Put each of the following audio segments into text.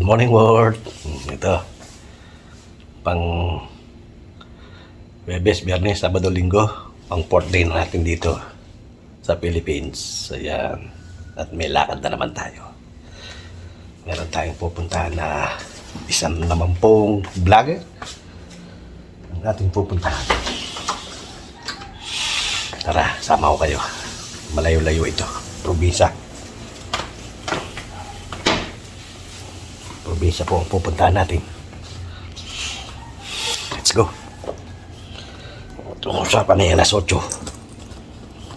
morning world. Ito. Pang Webes, Biyernes, Sabado, Linggo. Pang 4th day natin dito sa Philippines. Ayan. At may lakad na naman tayo. Meron tayong pupuntahan na isang naman pong vlogger. Ang ating pupuntahan. Tara, sama ko kayo. Malayo-layo ito. Probinsya. Probinsya po ang pupuntahan natin. Let's go. Tungo sa panay alas 8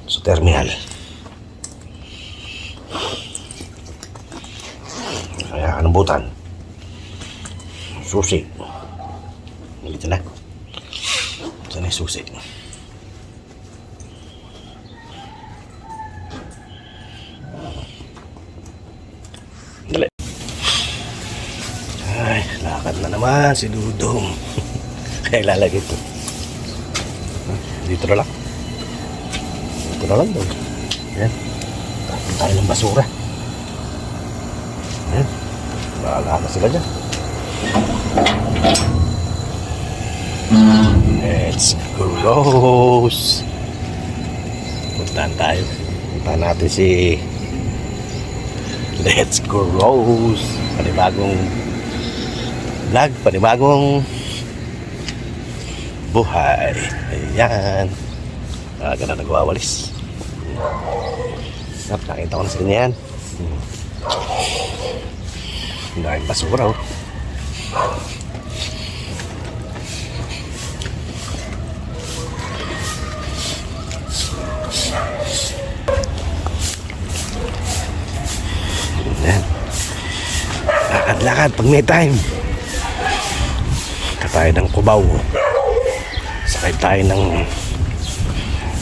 sa terminal. Kaya kanumbutan. Susi. Dito na. Saan yung susi? Dali. Ay, lakad na naman si Dudong. Kaya ilalagay ito. Dito na lang. Dito na lang daw. Ayan. Tapos tayo ng basura. Ayan. Bahala na sila dyan. Let's go. Puntahan tayo. Puntahan natin si Let's Go Rose. Panibagong vlog, panibagong buhay. Ayan. Aga na nagwawalis. Nakita ko na sa ganyan. Ang daming basura, oh. Ayan. Lakad-lakad pag may time. Tayo ng Cubao. Sakay tayo ng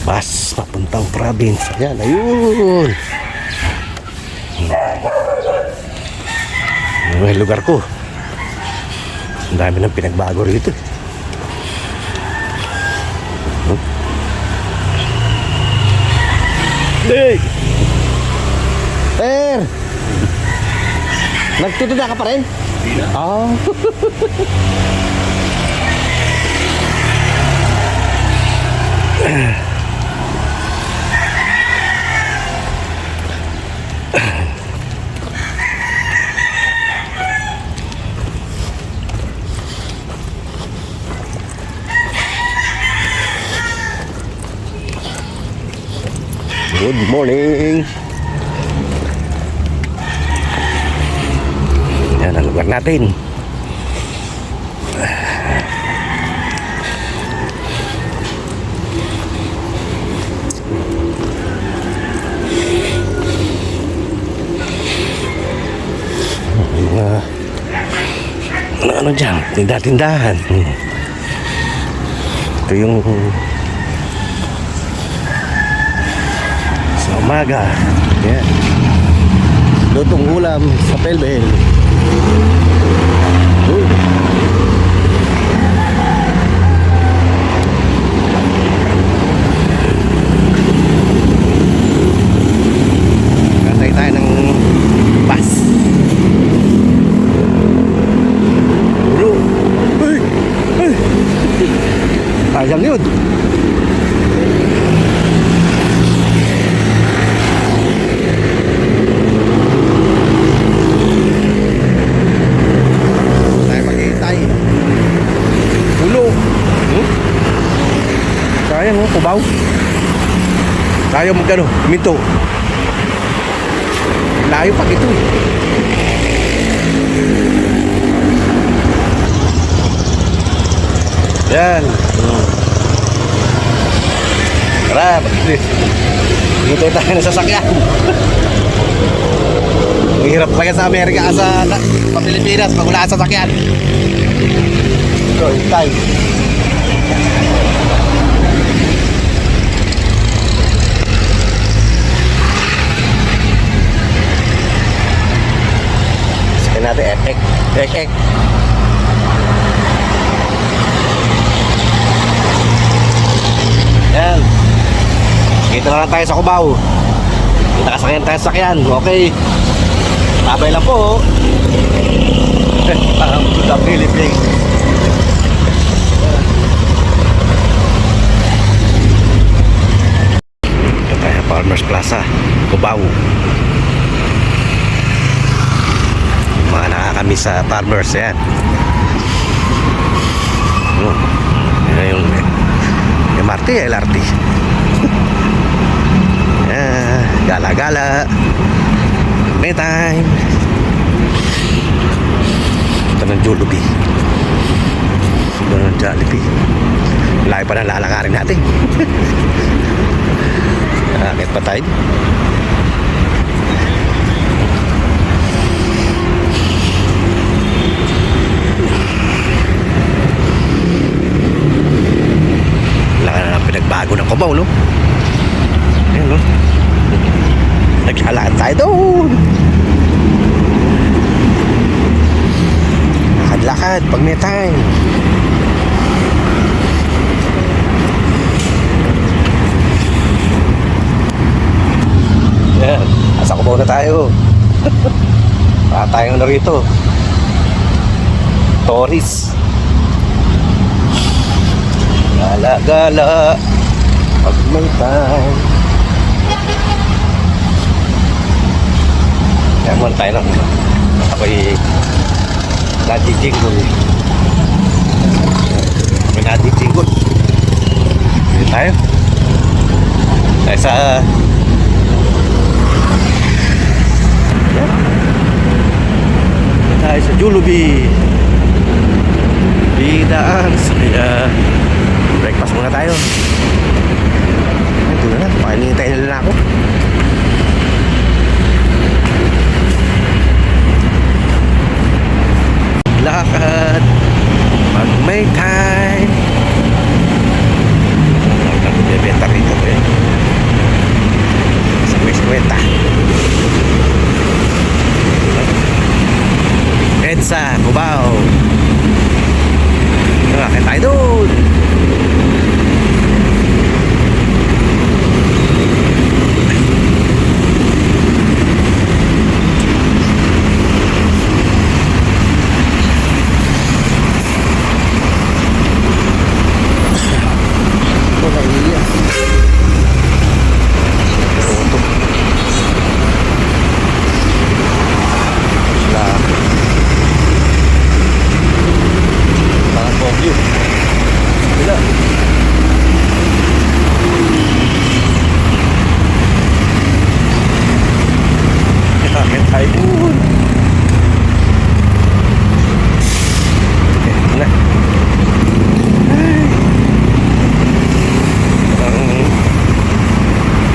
bus papuntang province. Ayan, ayun. Yung lugar ko. Ang dami ng pinagbago rito. Hey! Per! Nagtitinda ka pa rin? Ah. Good morning. Yan ang lugar natin. Ano dyan? Tinda-tindahan. Ito yung sa umaga. Yan. Lutong ulam sa Pelbel. Kantay tayo ng bus. Bro! Ay! Ay! Ayang yun! Sayang, oh, Cubao. Tayo magkano? Minto. Layo pa ito. Yan. Tara, dito tayo na sasakyan. Ang hirap pa sa Amerika sa Pilipinas pag wala sa sasakyan. Ito, tayo. Natin ek. Yan. Dito na lang tayo sa Cubao. Kita kasakyan tayo sa sakyan. Okay. Tabay lang po. Welcome to the Philippines. Ito tayo, Farmers Plaza, Cubao. Mga nakakami sa Farmers, yan. Yan yung MRT, LRT. Gala-gala. May time. Ito ng Jollibee. Ito ng Jollibee. Layo pa na lalakarin natin. Akit pa tayo. Wala ka na ng pinagbago ng Cubao, no? Ayan, no? Naglalakad tayo doon. Lakad-lakad pag may time. Yan, asa Cubao na tayo. Para tayong ano rito, tourist. Gala-gala pag may time. Kaya muna tayo lang. Ako'y nadijinggol. May nadijinggol. Dito tayo. Tayo sa tayo sa Jollibee. Bidaan. Kaya breakfast muna tayo. Ito na. Pakinintay nila na ako. Lakad pag may time. Nagbibenta rito eh. Sa kwenta EDSA Cubao. Nakakita tayo doon.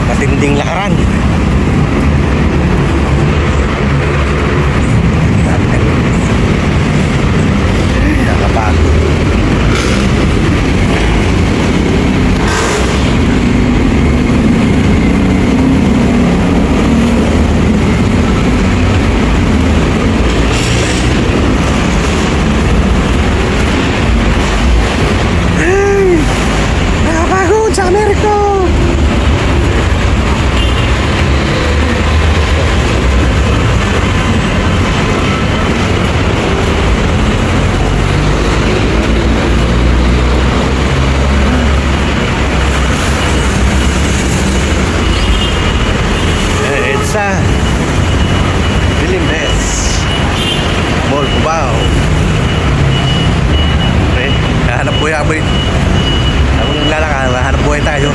Matinding lakaran. Nakapagod. Nakapagod sa Amerika. Sa Philippines Mall Cubao. Okay, hanap buhay aboy. Habang naglalakad, hanap buhay tayo.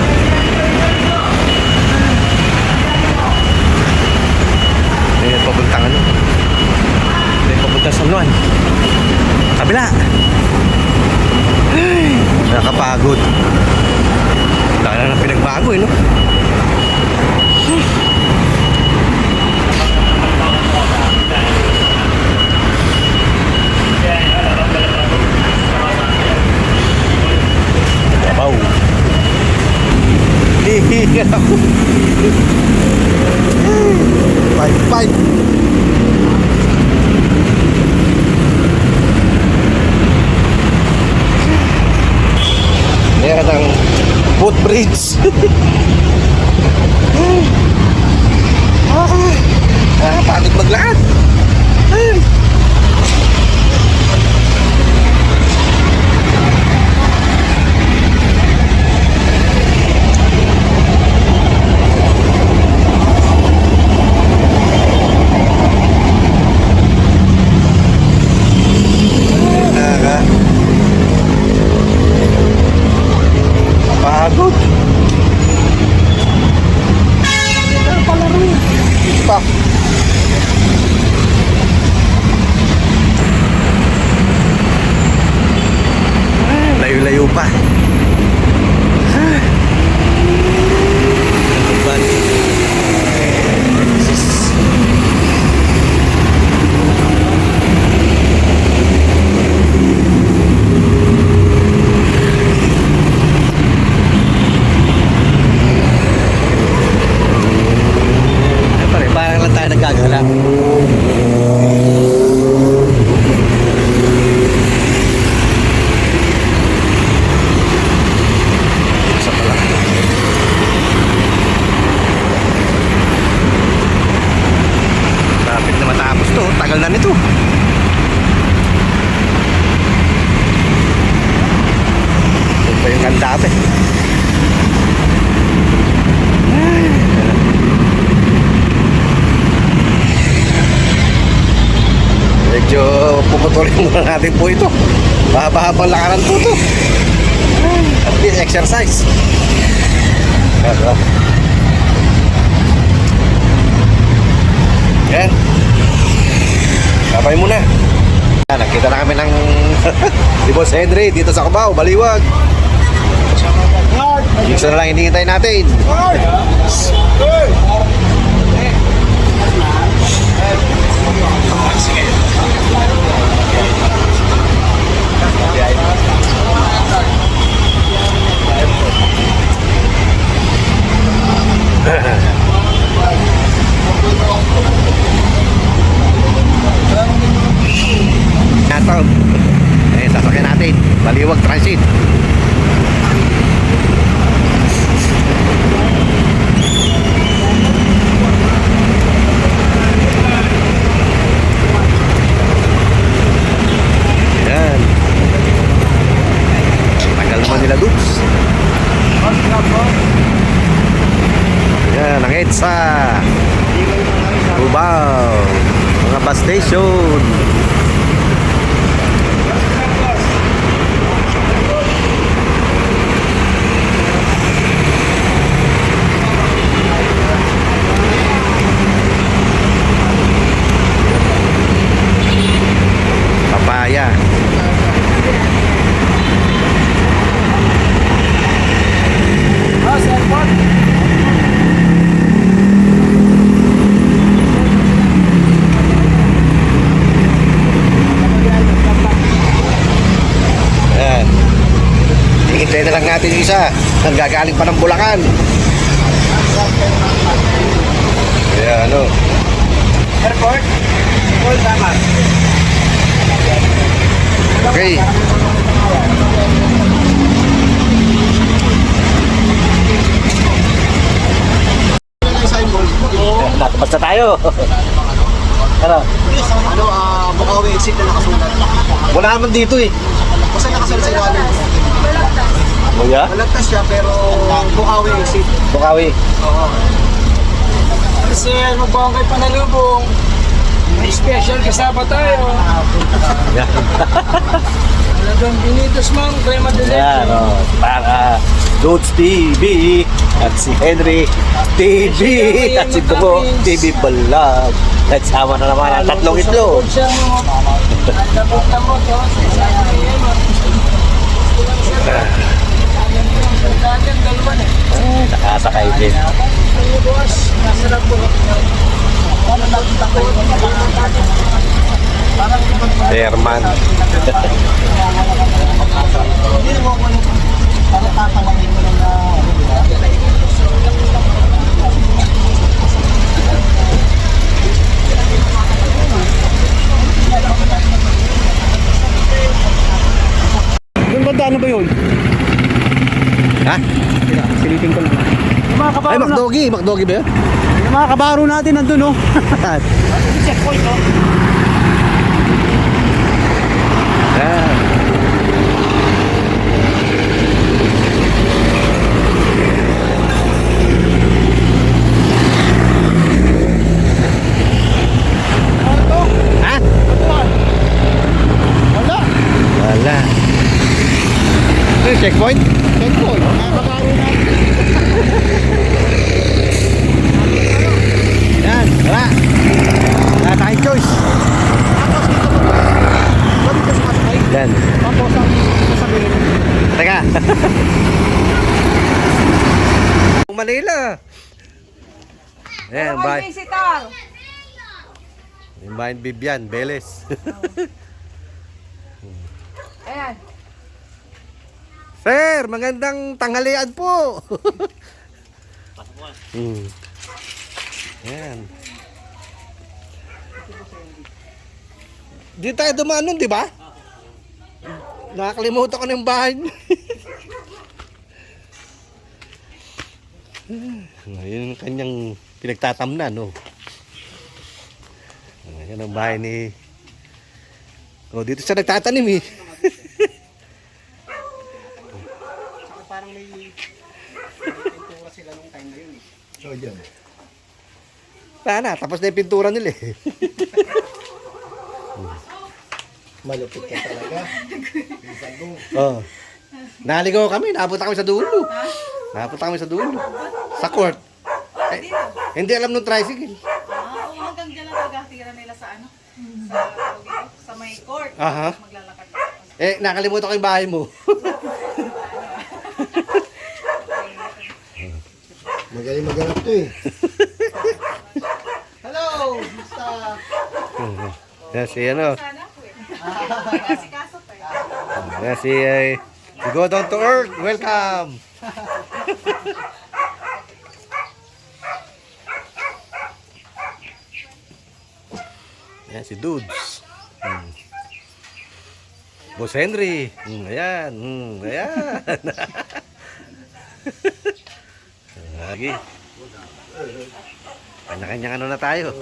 May papuntang ano? May papuntang San Juan. Kabila. Ay, nakapagod. Laki na ng pinagbago eh, no? Wow. Bye. Meron ng footbridge. Panik maglakad. Dito pa. Layo-layo pa. Parang lang tayo nagkagala. Isa pa lang. Lapit na matapos to. Tagal na nito. Ito pa yung kandate. Medyo puputulin muna natin po ito. Mahaba-habang lakaran po ito. At least exercise. Yan. Kapay muna. Nakita na kami ng si Boss Henry dito sa Cubao, Baliwag. Isa na lang hinihintay natin. Nato. Sasakyan natin. Baliwag Transit. Yan. Tagal naman nila Dukes. Yan, ang EDSA. Cubao. Mga bus station. Papaya. Yan. Hintay na lang natin yung isa. Nanggagaling pa ng Bulacan. Ayan, ano. Airport? All tama. Okay. Natapos na tayo. Ano? Bukawi exit na nakasulat. Wala naman dito eh. Kasi nakasulat sa ilalim. Kuya? Malagtas siya pero Bukawi exit. Bukawi. Oo. Kasi magbaong kay Panalubong. May special kasama tayo. Talagang binitos mong kaya madali. Yan, para Dudes TV at si Henry TV at si Dugo TV Vlog. Nagsama na naman ang tatlong itlog. Nakasakay din. Herman. Yung banda ano ba yun? Ha? Silipin ko lang. Yung mga kabaro Ay, Macdogi. Macdogi ba yun? Yung mga kabaro natin nandun, oh. Checkpoint, oh. Ah. Ha? Wala. Ano, checkpoint? Checkpoint. Mga kabaro natin. Yan. Manila. Ayan, bahay. Visitor. Yung bahay ni Bibian, Beles. Ayan. Sir, magandang tanghalian po. Ayan. Di tayo dumaan nun, di ba? Nakakalimutan ko na yung bahay niyo. Yun yung kanyang pinagtatamnan, no? Yan ang bahay ni... Oh, dito siya nagtatanim, eh. Parang may pintura sila nung time na yun eh. So, dyan. Wala na, tapos na yung pintura nila, eh. Malupit ka talaga. Oh. Naligaw kami, napunta kami sa dulo. Napunta kami sa dulo. Sa court. Eh, hindi alam nung tricycle. Oo, hanggang dyan lang talaga tira nila sa ano? Sa may court. Aha. Maglalakad. Eh, nakalimutan ko yung bahay mo. Magaling maganap to eh. Hello! Basta... Yan si ano. Sana po eh. Kasi kaso pa eh. Yan si Go Down to Earth. Welcome. Yan si Dudes. Boss Henry. Ayan. Ayan. Lagi. Kanya-kanyang ano na tayo.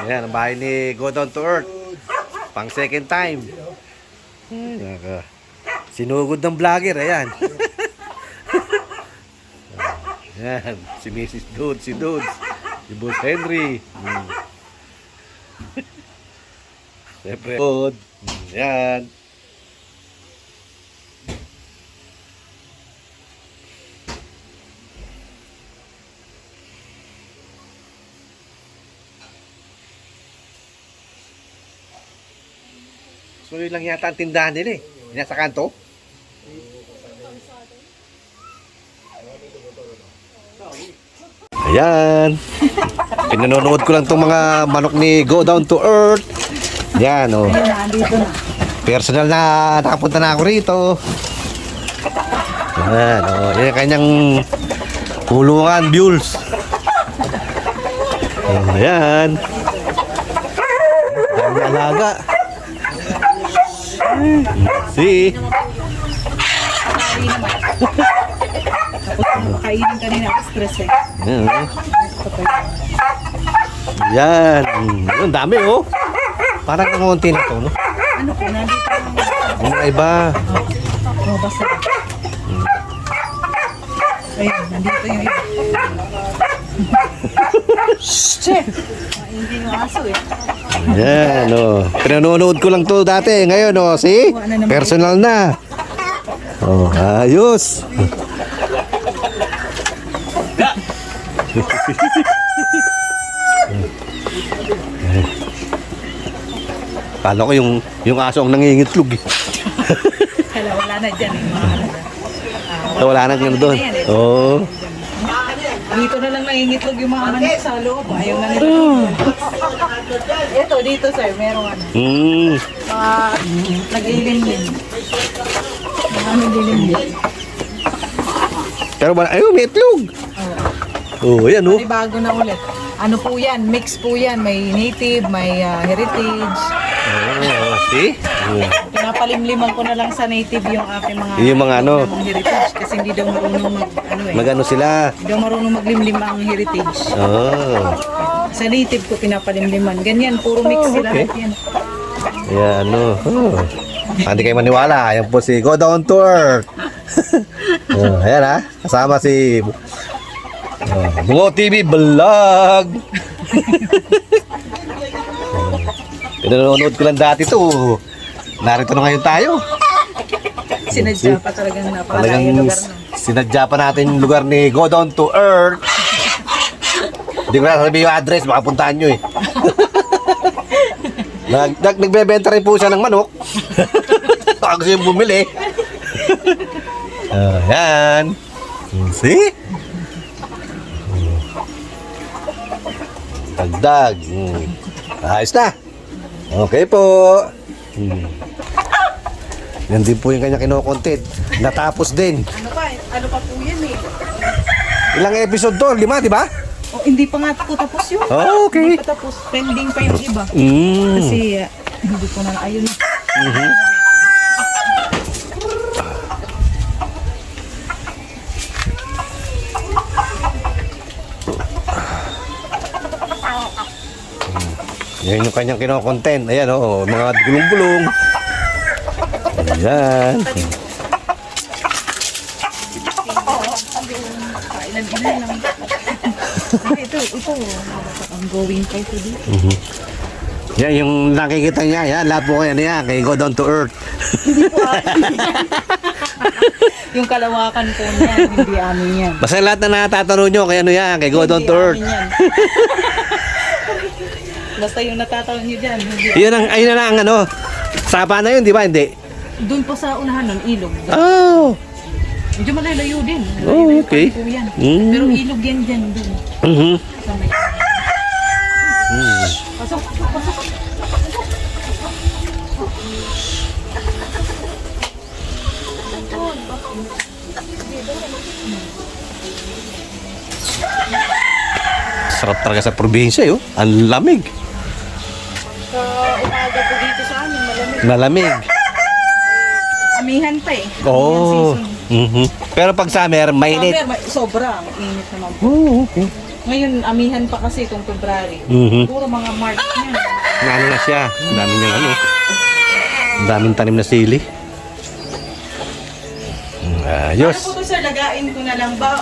Ayan, ang bahay ni Go Down to Earth. Pang second time. Sinugod ng vlogger, ayan. Ayan, si Mrs. Dudes, si Dudes, si Boss Henry. Siyempre, food. Ayan. So yun lang yata ang tindahan nila eh. Nasa kanto. Ayan. Pinanonood ko lang tong mga manok ni Go Down to Earth. Yan oh. Personal na nakapunta na ako rito. Yan oh. Yan ang kanyang kulungan, mules. Ayan. Dami alaga. See? Kainin kanina ako stress eh. Yan. Ang dami oh. Parang kamunti na to, no? Ano po, nandito ang Yung iba. basta. Ayun, nandito yung iba. Chef! Hindi yung aso eh. Yan oh. Pinanonood ko lang to dati. Ngayon oh, see? Personal na. Oh, ayos. Kala ko yung aso ang nangingitlog eh. Wala na dyan yung mga ano na. Wala nang ano doon. Oo. Dito na lang nangingitlog yung mga manok sa loob. Ayaw na nila. Ito, dito sir, merong ano. Mga nag-ilimlim. Mga nag-ilimlim. Pero ayun, may itlog. Oh, yan oh. May bago na ulit. Ano po yan? Mix po yan. May native, may heritage. Oh, see? Pinapalimliman ko na lang sa native yung aking mga Yung mga ano? ng heritage kasi hindi daw marunong ano eh. Magano sila? Hindi daw marunong maglimlim ang heritage. Oh. Sa native ko pinapalimliman. Ganyan, puro mix sila. okay. Yan. Yan oh. Hindi kayo maniwala. Ayan po si Go Down to Earth. Oh, ayan ha. Kasama si Bungo TV Vlog. Pinanonood ko lang dati to. Narito na ngayon tayo. Sinadya pa talagang napakalayo Talagang lugar na. sinadya pa natin yung lugar ni Go Down to Earth. Hindi ko na sabihin yung address, baka puntahan nyo eh. Nagbebenta rin po siya ng manok. Ako kasi yung bumili. Ayan. See? Dagdag. Ayos na. Okay po. Yan din po yung kanya kinokontent. Natapos din. Ano pa po yan eh. Ilang episode to? 5, di ba? Oh, hindi pa nga po tapos yun. Oh, okay. Hindi pa tapos. Pending pa yung iba. Mm. Kasi hindi ko na ayun. Yan yung kanyang kinokontent. Ayan, oh, mga gulong-gulong. Ayan. Ilan lang. ito. Ang going pa ito dito. Yan, yung nakikita niya, yan, lahat po kayo niya, kay Go Down to Earth. Yung kalawakan po niyan, hindi amin yan. Basta lahat na natatanong nyo, kay ano yan, kay Go Down to Earth. Hindi amin yan. Basta yung natatanong nyo dyan. Hindi. Ayun na ang ano, sapa na yun, di ba? Hindi. Doon pa sa unahan nun, ilog. Oh. Medyo malalayo din. Oh, okay. Po yan. Mm. Pero ilog yan dyan doon. Mhm. Sa may... Pasok. Sarap talaga sa probinsya, yun. Ang lamig. Sa umaga po dito sa amin, malamig. Malamig. Amihan pa eh. Oh. Mhm. Pero pag summer, mainit. Sobrang init naman po. Oh, okay. Ngayon, amihan pa kasi itong February. Mhm. Puro mga March yan. Ano na siya? Ang daming niyang ano. Ang daming tanim na sili. Ayos. Ano po to sir, lagain ko na lang ba?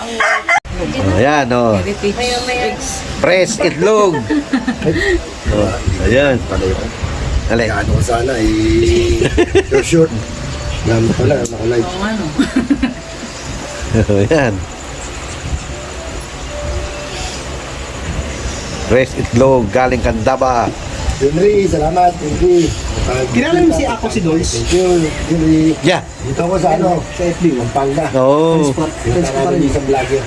Ayan, oh. Heritage. Press itlog. Oh, ayan. Dali. Ano ko sana your short. Alam mo pala, naka-live. Oo, ano? Ayan. Press itlog galing Candaba. Henry, salamat. Henry. Kilala mo si Ako si Dolls? Thank you, Henry. Yeah. Dito ako sa sa FB, Pampanga. Oh. Dito na rin isang vlogger.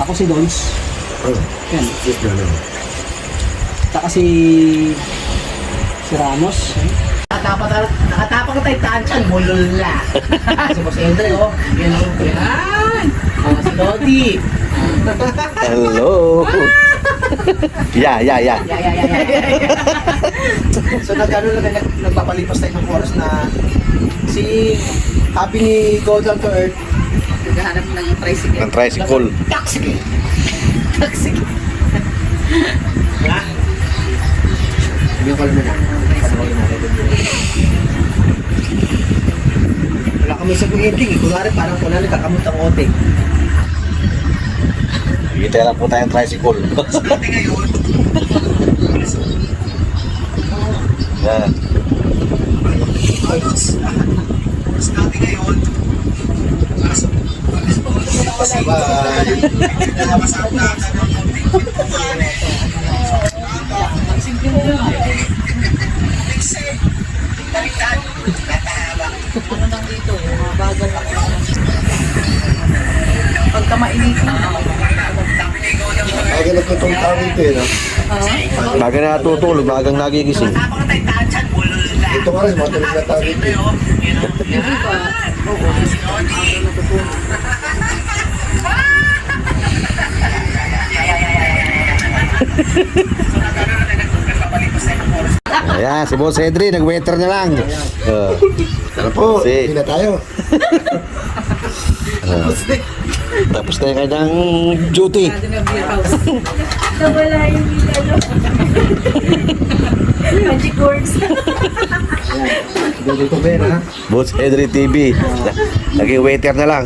Ako si Dolls. Oh, Yan. yes, no, no. Saka si Ramos. Nakatapang tayo tansyan, mulula. Si Boss Andre, oh. Yan, oh. Yan. Si Dodi. Hello. Yeah. So nagpapalipas tayo ng oras na si Happy ni Go Down to Earth. Naghahanap ng tricycle. Ang tricycle. Taxi. Ha? Yung call mo na. Wala kami sa ending. Kunwari parang wala nagkakamot ang ote. Kita lang po tayong tricycle. Yan. Ano lang dito, yung mga bagal na. Pagka mainit na. Kaya nagtutong tao dito no? Baga na natutulog, bagang nagigising. Ito nga rin, matulog na tao dito. Yung iba, oo. Natutulog. Ayan, si Boss Edri, nag-waiter na lang. Tara po, Si- hindi na tayo. Tapos na yung kanyang duty. Sabi ng beer house. Nawala yung ano. Magic words. Dito Ben, ha? Boss Edri TV. Naging waiter na lang.